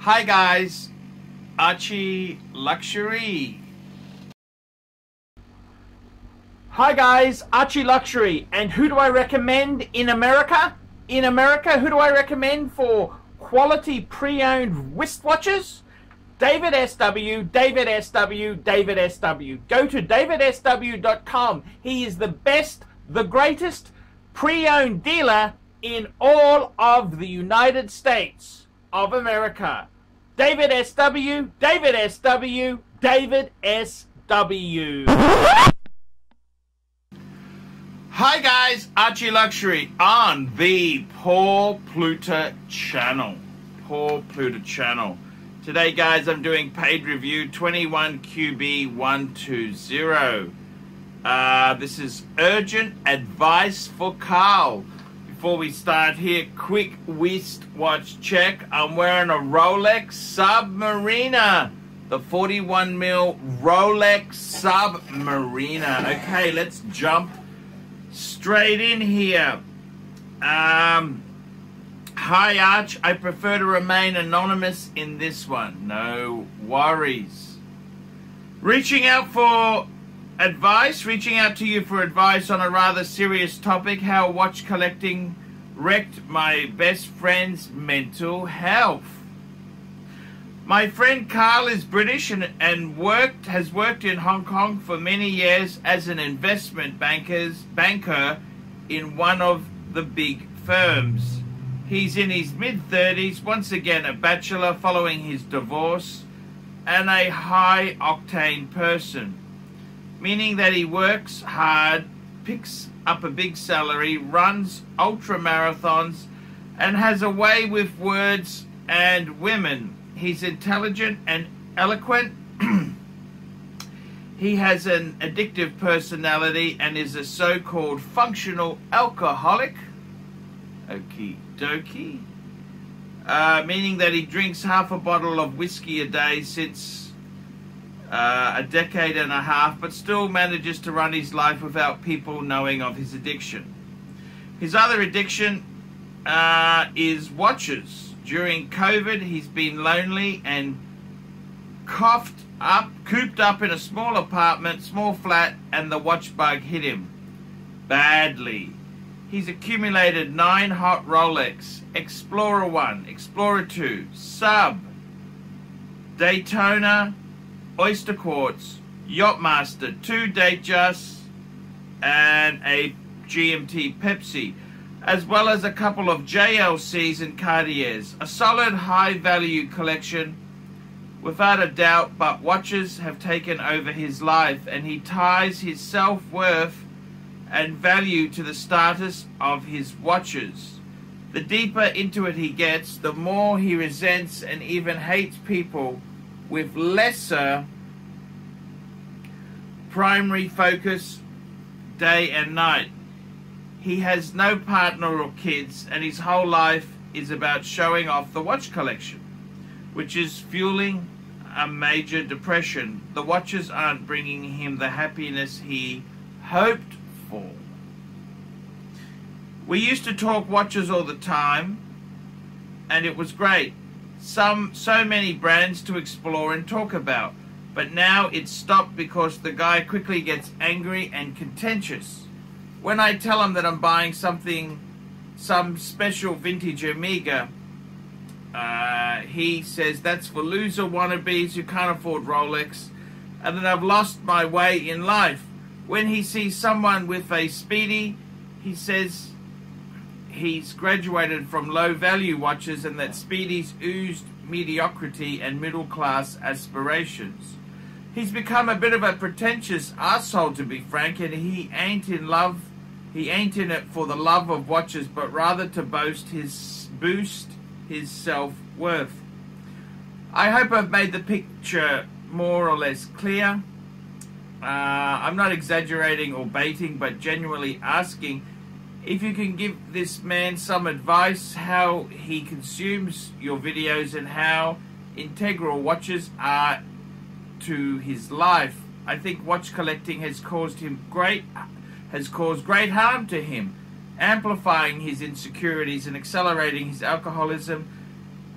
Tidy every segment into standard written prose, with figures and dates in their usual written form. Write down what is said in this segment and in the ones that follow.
Hi guys, ArchieLuxury. Hi guys, ArchieLuxury. And who do I recommend in America? In America, who do I recommend for quality pre-owned wristwatches? David SW, David SW, David SW. Go to davidsw.com. He is the best, the greatest pre-owned dealer in all of the United States of America. David SW, David SW, David SW. Hi guys, ArchieLuxury on the Paul Pluta channel. Paul Pluta channel. Today guys, I'm doing paid review 21QB120. This is urgent advice for Carl. Before we start here, quick wristwatch check. I'm wearing a Rolex Submariner. The 41mm Rolex Submariner. Okay, let's jump straight in here. Hi Arch, I prefer to remain anonymous in this one. No worries. Reaching out to you for advice on a rather serious topic: how watch collecting wrecked my best friend's mental health. My friend Carl is British and has worked in Hong Kong for many years as an investment banker in one of the big firms. He's in his mid-30s, once again a bachelor following his divorce, and a high-octane person, meaning that he works hard, picks up a big salary, runs ultra-marathons, and has a way with words and women. He's intelligent and eloquent. He has an addictive personality and is a so-called functional alcoholic. Okie dokie. Meaning that he drinks half a bottle of whiskey a day since a decade and a half, but still manages to run his life without people knowing of his addiction. His other addiction is watches. During COVID, he's been lonely and cooped up in a small apartment, small flat, and the watch bug hit him badly. He's accumulated 9 hot Rolex, Explorer 1, Explorer 2, Sub, Daytona, Oyster Quartz, Yachtmaster, 2 Datejust, and a GMT Pepsi, as well as a couple of JLCs and Cartiers. A solid high-value collection, without a doubt, but watches have taken over his life, and he ties his self-worth and value to the status of his watches. The deeper into it he gets, the more he resents and even hates people with lesser primary focus day and night. He has no partner or kids, and his whole life is about showing off the watch collection, which is fueling a major depression. The watches aren't bringing him the happiness he hoped for. We used to talk watches all the time, and it was great. So many brands to explore and talk about, but now it's stopped because the guy quickly gets angry and contentious. When I tell him that I'm buying some special vintage Omega, he says that's for loser wannabes who can't afford Rolex, and that I've lost my way in life. When he sees someone with a Speedy, he says he's graduated from low-value watches and that Speedies oozed mediocrity and middle-class aspirations. He's become a bit of a pretentious asshole, to be frank, and he ain't in it for the love of watches, but rather to boost his self-worth. I hope I've made the picture more or less clear. I'm not exaggerating or baiting, but genuinely asking if you can give this man some advice how he consumes your videos and how integral watches are to his life. I think watch collecting has caused great harm to him, amplifying his insecurities and accelerating his alcoholism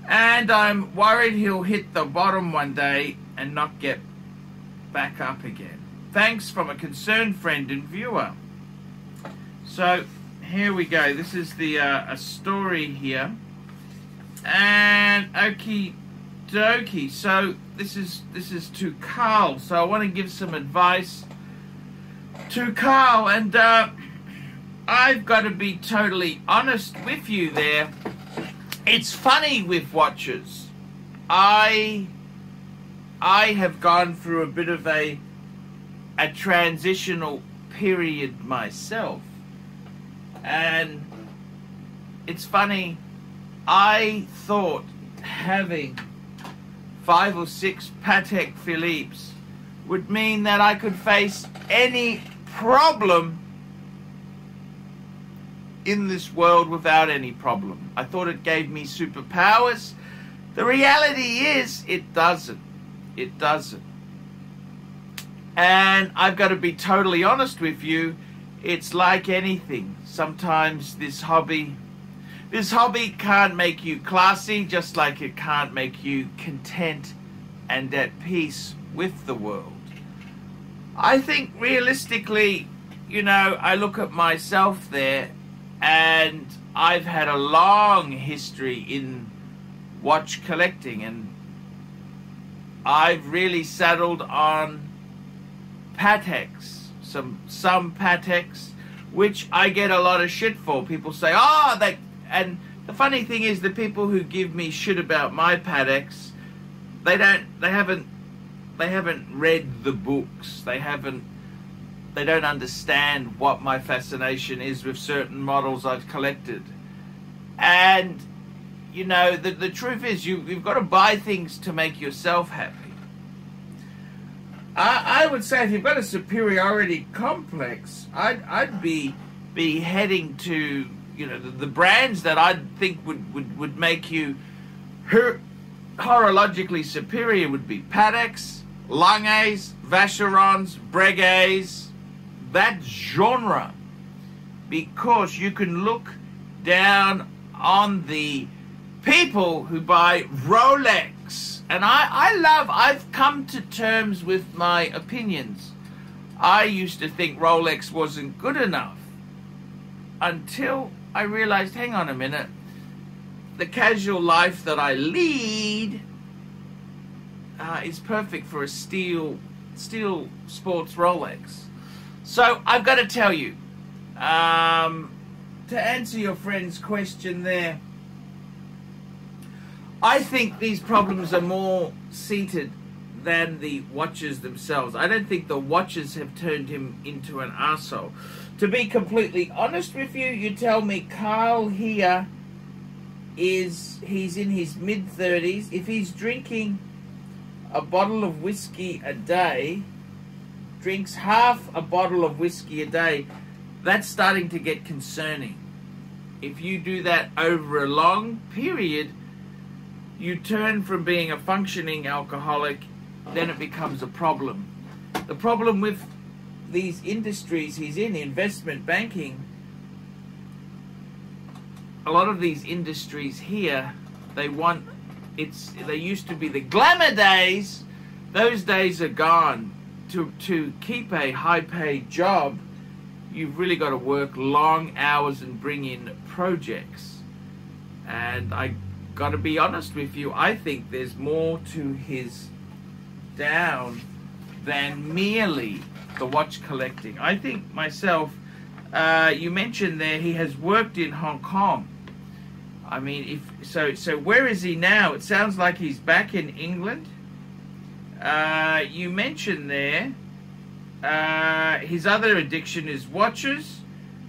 And I'm worried he'll hit the bottom one day and not get back up again. Thanks from a concerned friend and viewer. So here we go. This is the a story here. And okie dokie. So this is to Carl. So I want to give some advice to Carl, and I've got to be totally honest with you there. It's funny with watches. I have gone through a bit of a transitional period myself, and it's funny. I thought having 5 or 6 Patek Philippe's would mean that I could face any problem in this world without any problem. I thought it gave me superpowers. The reality is it doesn't. It doesn't. And I've got to be totally honest with you. It's like anything. Sometimes this hobby can't make you classy, just like it can't make you content and at peace with the world. I think realistically, you know, I look at myself there, and I've had a long history in watch collecting, and I've really settled on Pateks, some Pateks, which I get a lot of shit for. People say, oh, and the funny thing is, the people who give me shit about my Pateks, they haven't read the books. They don't understand what my fascination is with certain models I've collected. And you know, the truth is, you've got to buy things to make yourself happy. I would say if you've got a superiority complex, I'd be heading to, you know, the brands that I think would make you horologically superior would be Pateks, Langes, Vacherons, Breguets, that genre, because you can look down on the people who buy Rolex. And I've come to terms with my opinions. I used to think Rolex wasn't good enough until I realized, hang on a minute, the casual life that I lead is perfect for a steel sports Rolex. So I've got to tell you, to answer your friend's question there, I think these problems are more seated than the watches themselves. I don't think the watches have turned him into an arsehole. To be completely honest with you, you tell me Carl here he's in his mid-30s. If he's drinking a bottle of whiskey a day, drinks half a bottle of whiskey a day, that's starting to get concerning. If you do that over a long period, you turn from being a functioning alcoholic, then it becomes a problem. The problem with these industries he's in, investment banking, a lot of these industries here, they used to be the glamour days. Those days are gone. To keep a high-paid job, you've really got to work long hours and bring in projects. And I got to be honest with you, I think there's more to his down than merely the watch collecting. I think myself, you mentioned there he has worked in Hong Kong. I mean, so where is he now? It sounds like he's back in England. You mentioned there his other addiction is watches.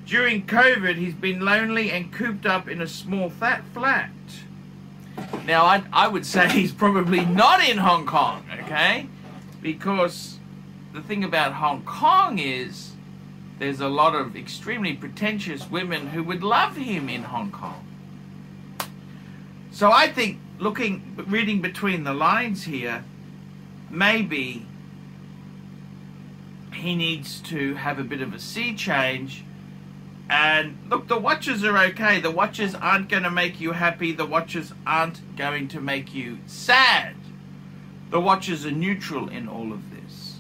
During COVID, he's been lonely and cooped up in a small flat. Now, I would say he's probably not in Hong Kong, okay? Because the thing about Hong Kong is there's a lot of extremely pretentious women who would love him in Hong Kong. So I think, reading between the lines here, maybe he needs to have a bit of a sea change And look, the watches are okay. The watches aren't going to make you happy. The watches aren't going to make you sad. The watches are neutral in all of this.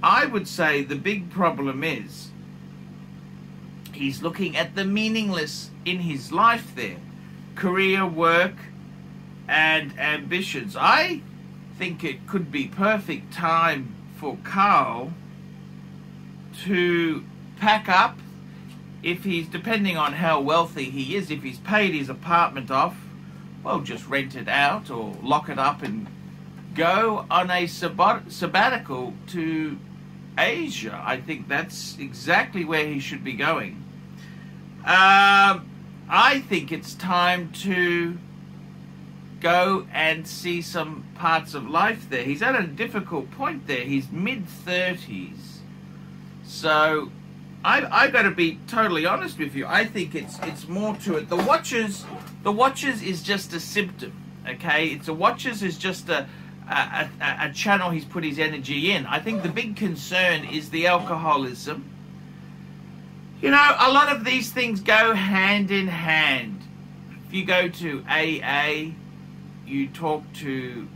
I would say the big problem is he's looking at the meaningless in his life there. Career, work, and ambitions. I think it could be perfect time for Carl to pack up. If he's, depending on how wealthy he is, if he's paid his apartment off, well, just rent it out or lock it up and go on a sabbatical to Asia. I think that's exactly where he should be going. I think it's time to go and see some parts of life there. He's at a difficult point there. He's mid-30s. So I got to be totally honest with you. I think it's more to it. The watches is just a symptom, okay? It's the watches is just a channel he's put his energy in. I think the big concern is the alcoholism. You know, a lot of these things go hand in hand. If you go to AA, you talk to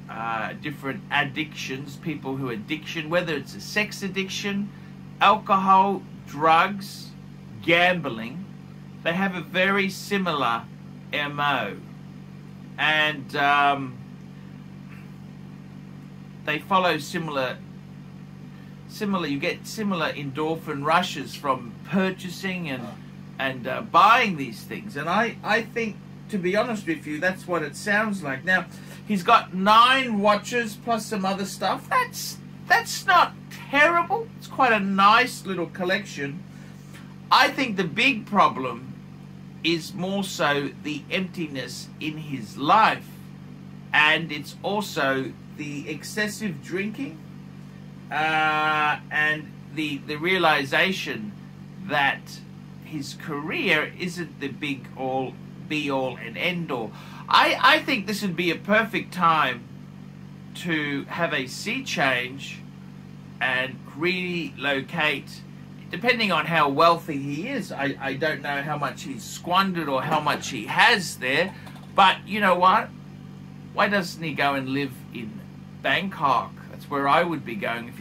different addictions, people who addiction, whether it's a sex addiction, alcohol, drugs, gambling, they have a very similar MO. And they follow similar, you get similar endorphin rushes from purchasing and buying these things. And I think, to be honest with you, that's what it sounds like. Now, he's got 9 watches plus some other stuff. That's not terrible. It's quite a nice little collection. I think the big problem is more so the emptiness in his life, and it's also the excessive drinking and the realization that his career isn't the be all and end all. I think this would be a perfect time to have a sea change and relocate, depending on how wealthy he is. I don't know how much he's squandered or how much he has there, but you know what? Why doesn't he go and live in Bangkok? That's where I would be going.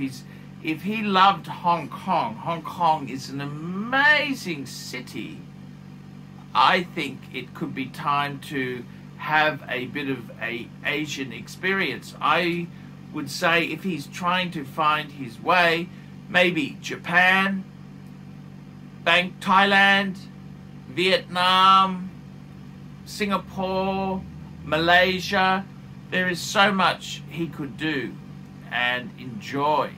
If he loved Hong Kong, Hong Kong is an amazing city. I think it could be time to have a bit of a Asian experience. I would say if he's trying to find his way, maybe Japan, Thailand, Vietnam, Singapore, Malaysia. There is so much he could do and enjoy.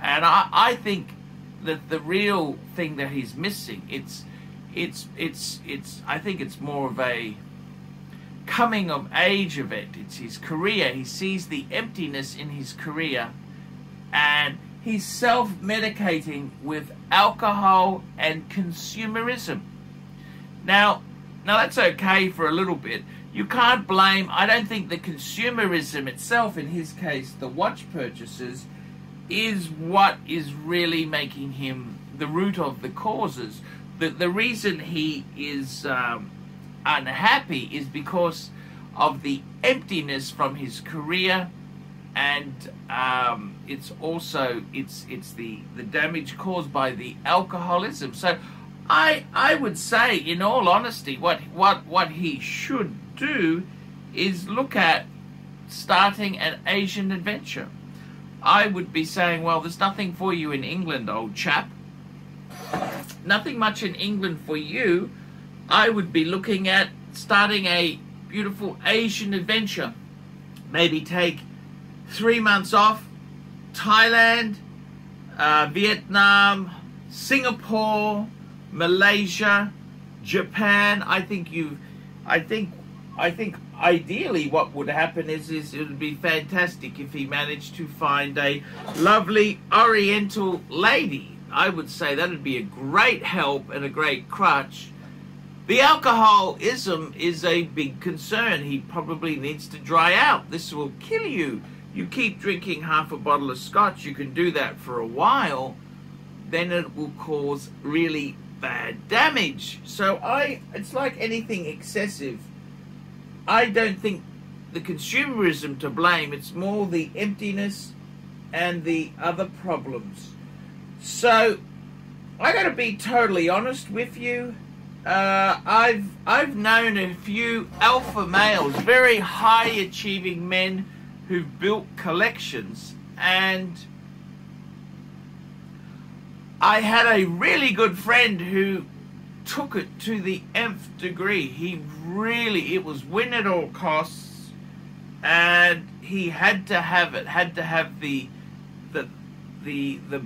And I think that the real thing that he's missing, I think it's more of a coming of age event. It's his career. He sees the emptiness in his career, and he's self-medicating with alcohol and consumerism. Now that's okay for a little bit. You can't blame, I don't think the consumerism itself, in his case, the watch purchases, is what is really making him the root of the causes. The reason he is unhappy is because of the emptiness from his career, and it's also it's the damage caused by the alcoholism. So I would say, in all honesty, what he should do is look at starting an Asian adventure. I would be saying, well, there's nothing for you in England, old chap. Nothing much in England for you. I would be looking at starting a beautiful Asian adventure. Maybe take 3 months off, Thailand, Vietnam, Singapore, Malaysia, Japan. I think ideally what would happen is it would be fantastic if he managed to find a lovely Oriental lady. I would say that would be a great help and a great crutch. The alcoholism is a big concern. He probably needs to dry out. This will kill you. You keep drinking half a bottle of scotch, you can do that for a while, then it will cause really bad damage. So it's like anything excessive. I don't think the consumerism to blame. It's more the emptiness and the other problems. So I got to be totally honest with you. I've known a few alpha males, very high achieving men who've built collections, and I had a really good friend who took it to the nth degree. It was win at all costs, and he had to have it, had to have the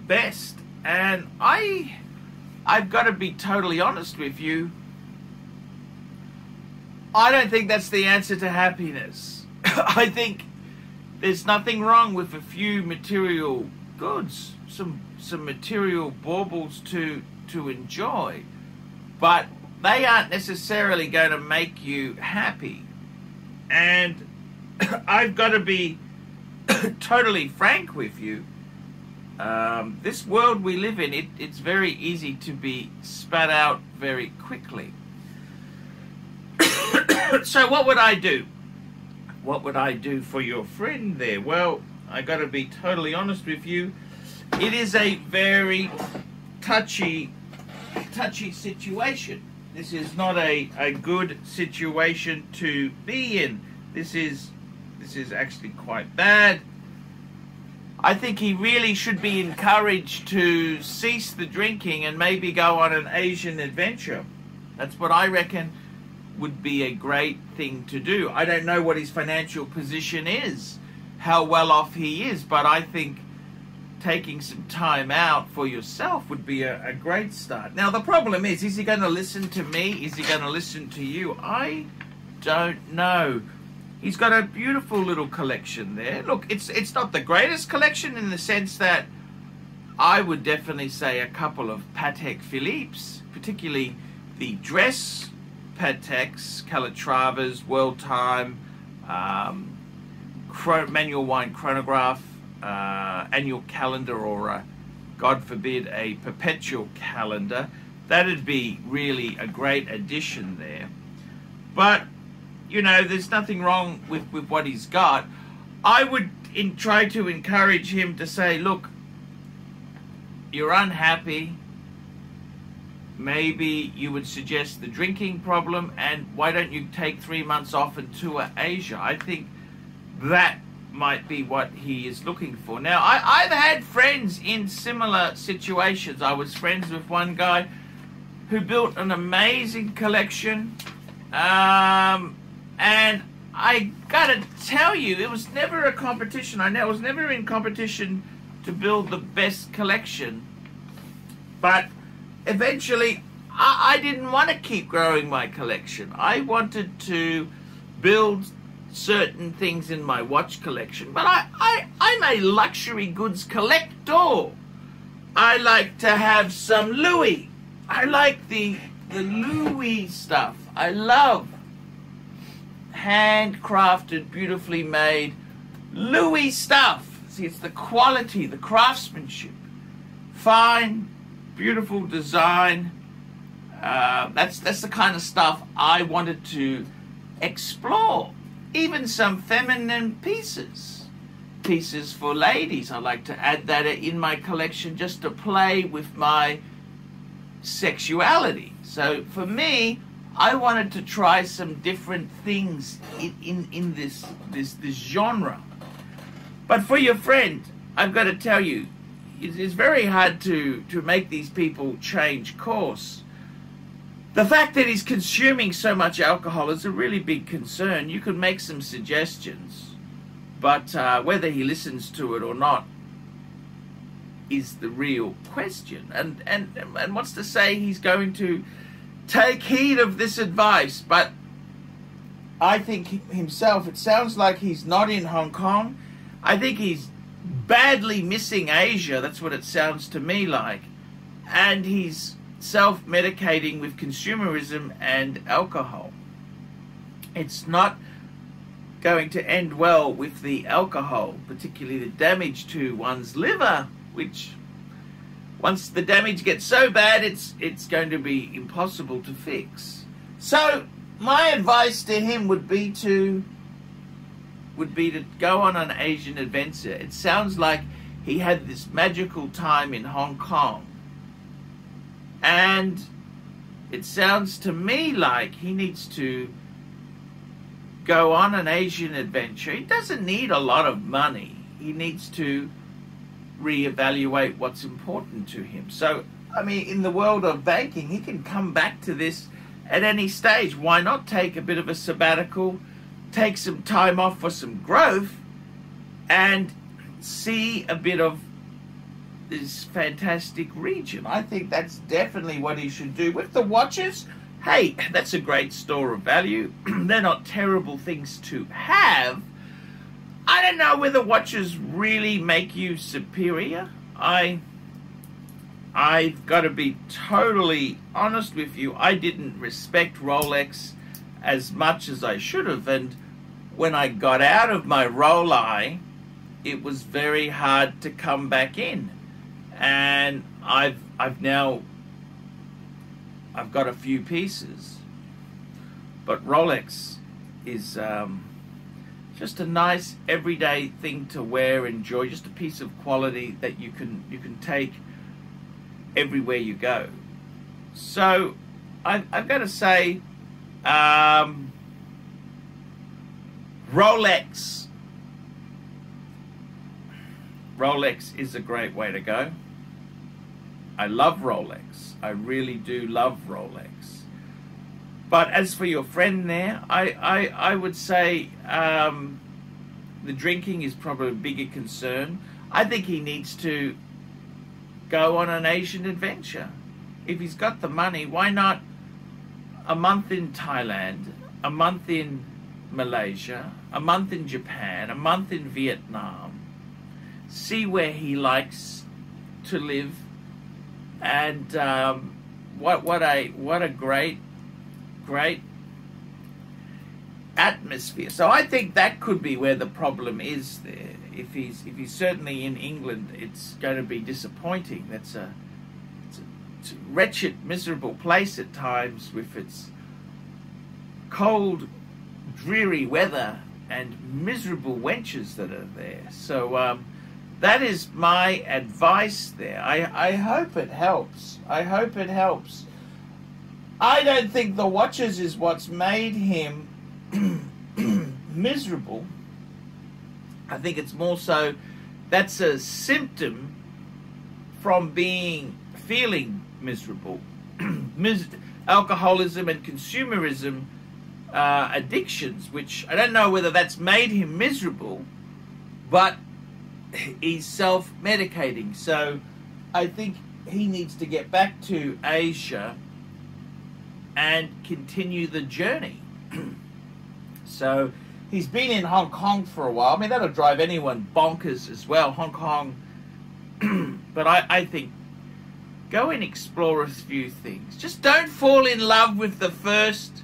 best. And I've got to be totally honest with you. I don't think that's the answer to happiness. I think there's nothing wrong with a few material goods, some material baubles to enjoy, but they aren't necessarily going to make you happy. And I've got to be totally frank with you. This world we live in, it's very easy to be spat out very quickly. So what would I do? What would I do for your friend there? Well, I got to be totally honest with you. It is a very touchy situation. This is not a good situation to be in. This is actually quite bad. I think he really should be encouraged to cease the drinking and maybe go on an Asian adventure. That's what I reckon would be a great thing to do. I don't know what his financial position is, how well off he is, but I think taking some time out for yourself would be a great start. Now, the problem is he going to listen to me? Is he going to listen to you? I don't know. He's got a beautiful little collection there. Look, it's not the greatest collection in the sense that I would definitely say a couple of Patek Philippe's, particularly the dress Pateks, Calatravas, World Time, manual wine chronograph, annual calendar, or God forbid, a perpetual calendar. That'd be really a great addition there. But you know, there's nothing wrong with what he's got. I would try to encourage him to say, look, you're unhappy. Maybe you would suggest the drinking problem, and why don't you take 3 months off and tour Asia? I think that might be what he is looking for. Now, I've had friends in similar situations. I was friends with one guy who built an amazing collection, and I gotta tell you, it was never a competition. I was never in competition to build the best collection. But eventually, I didn't want to keep growing my collection. I wanted to build certain things in my watch collection. But I'm a luxury goods collector. I like to have some Louis. I like the Louis stuff. I love handcrafted, beautifully made Louis stuff. See, it's the quality, the craftsmanship, fine, beautiful design. That's the kind of stuff I wanted to explore. Even some feminine pieces for ladies. I like to add that in my collection just to play with my sexuality. So for me, I wanted to try some different things in this genre. But for your friend, I've got to tell you, it's very hard to make these people change course. The fact that he's consuming so much alcohol is a really big concern. You could make some suggestions, but whether he listens to it or not is the real question. And what's to say he's going to take heed of this advice? But I think himself, it sounds like he's not in Hong Kong. I think he's badly missing Asia. That's what it sounds to me like. And he's self-medicating with consumerism and alcohol. It's not going to end well with the alcohol, particularly the damage to one's liver, which once the damage gets so bad, it's going to be impossible to fix. So my advice to him would be to go on an Asian adventure. It sounds like he had this magical time in Hong Kong, and it sounds to me like he needs to go on an Asian adventure. He doesn't need a lot of money. He needs to reevaluate what's important to him. So, I mean, in the world of banking, he can come back to this at any stage. Why not take a bit of a sabbatical, take some time off for some growth, and see a bit of this fantastic region? I think that's definitely what he should do. With the watches, hey, that's a great store of value. They're not terrible things to have. I don't know whether watches really make you superior. I've got to be totally honest with you. I didn't respect Rolex as much as I should have, and when I got out of my Rolex, it was very hard to come back in. And I've got a few pieces, but Rolex is just a nice everyday thing to wear, enjoy, just a piece of quality that you can take everywhere you go. So I've got to say, Rolex is a great way to go. I love Rolex. I really do love Rolex. But as for your friend there, I would say the drinking is probably a bigger concern. I think he needs to go on an Asian adventure. If he's got the money, why not a month in Thailand, a month in Malaysia, a month in Japan, a month in Vietnam, see where he likes to live, and what a great atmosphere. So I think that could be where the problem is there. If he's certainly in England, it's going to be disappointing. It's a wretched, miserable place at times with its cold, dreary weather and miserable wenches that are there. So that is my advice there. I hope it helps. I hope it helps. I don't think the watches is what's made him miserable. I think it's more so that's a symptom from feeling miserable. Alcoholism and consumerism addictions, which I don't know whether that's made him miserable, but he's self-medicating. So I think he needs to get back to Asia and continue the journey. So he's been in Hong Kong for a while. I mean, that'll drive anyone bonkers as well, Hong Kong. But I think go and explore a few things. Just don't fall in love with the first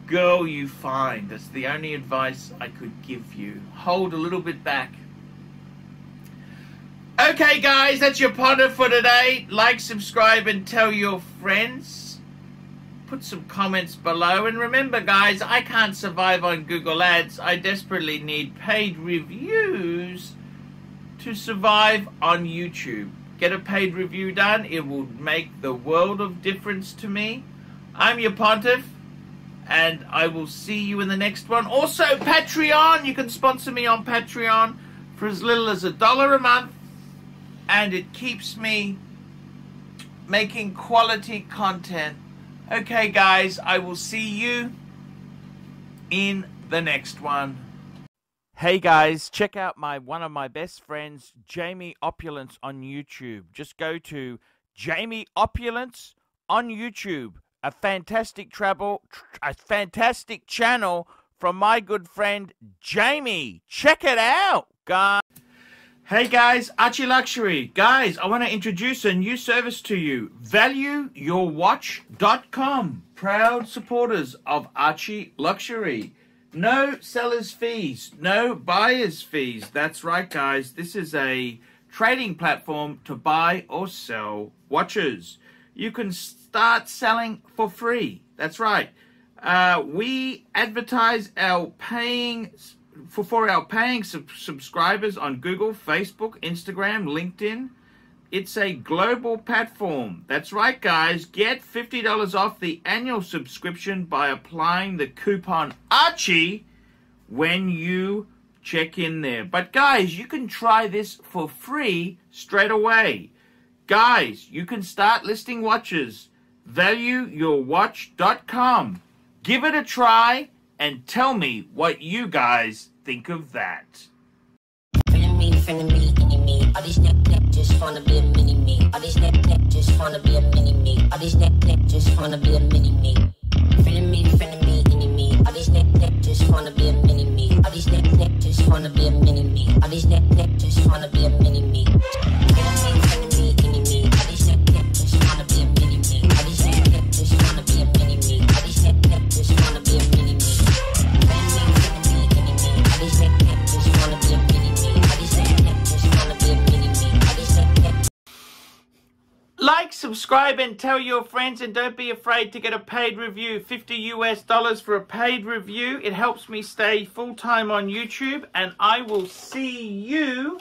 girl you find. That's the only advice I could give you. Hold a little bit back. Okay, guys, that's your ponder for today. Like, subscribe, and tell your friends. Put some comments below. And remember, guys, I can't survive on Google Ads. I desperately need paid reviews to survive on YouTube. Get a paid review done. It will make the world of difference to me. I'm your Pontiff, and I will see you in the next one. Also, Patreon. You can sponsor me on Patreon for as little as $1 a month, and it keeps me making quality content. Okay, guys, I will see you in the next one. Hey guys, check out one of my best friends, Jamie Opulence, on YouTube. Just go to Jamie Opulence on YouTube. A fantastic channel from my good friend Jamie. Check it out, guys. Hey guys, ArchieLuxury. Guys, I want to introduce a new service to you. ValueYourWatch.com. Proud supporters of ArchieLuxury. No seller's fees, no buyer's fees. That's right, guys. This is a trading platform to buy or sell watches. You can start selling for free. That's right. We advertise our paying subscribers on Google, Facebook, Instagram, LinkedIn. It's a global platform. That's right, guys. Get $50 off the annual subscription by applying the coupon Archie when you check in there. But guys, you can try this for free straight away. Guys, you can start listing watches. ValueYourWatch.com. Give it a try and tell me what you guys think of that. All these neck just wanna be a mini me. All these neck just wanna be a mini me. All these neck just wanna be a mini me. Feeling me, any me. All these neck just wanna be a mini me. All these neck just wanna be a mini me. All these neck just wanna be a mini me. Feeling me, any me. All these neck just wanna be a mini me. All these neck just wanna be a mini me. All these neck just wanna be a mini me. Feeling me, any me. All these neck just wanna be a mini me. All these neck just wanna be a mini me. All these neck. Like, subscribe, and tell your friends, and don't be afraid to get a paid review. $50 for a paid review. It helps me stay full-time on YouTube, and I will see you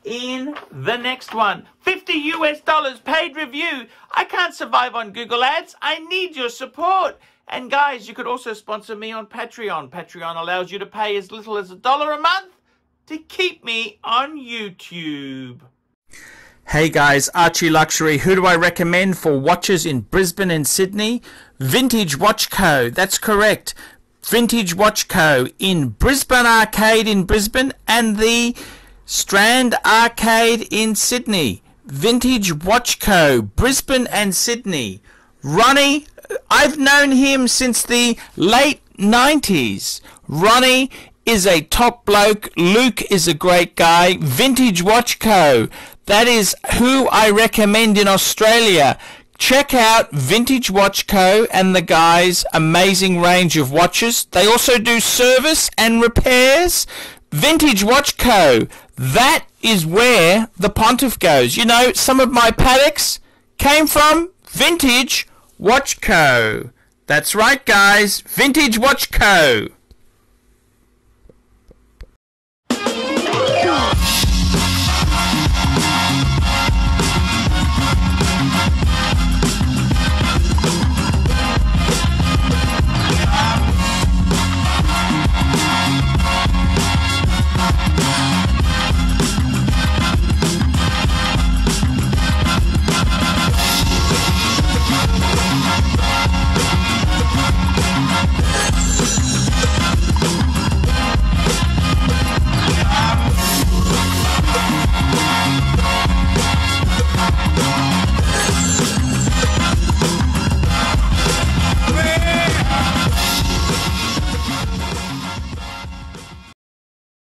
in the next one. $50 paid review. I can't survive on Google Ads. I need your support. And guys, you could also sponsor me on Patreon. Patreon allows you to pay as little as $1 a month to keep me on YouTube. Hey guys, ArchieLuxury. Who do I recommend for watches in Brisbane and Sydney? Vintage Watch Co. That's correct. Vintage Watch Co. in Brisbane Arcade in Brisbane and the Strand Arcade in Sydney. Vintage Watch Co. Brisbane and Sydney. Ronnie, I've known him since the late 90s. Ronnie is a top bloke. Luke is a great guy. Vintage Watch Co. That is who I recommend in Australia. Check out Vintage Watch Co. and the guys' amazing range of watches. They also do service and repairs. Vintage Watch Co. That is where the pontiff goes. You know, some of my Patek's came from Vintage Watch Co. That's right, guys. Vintage Watch Co.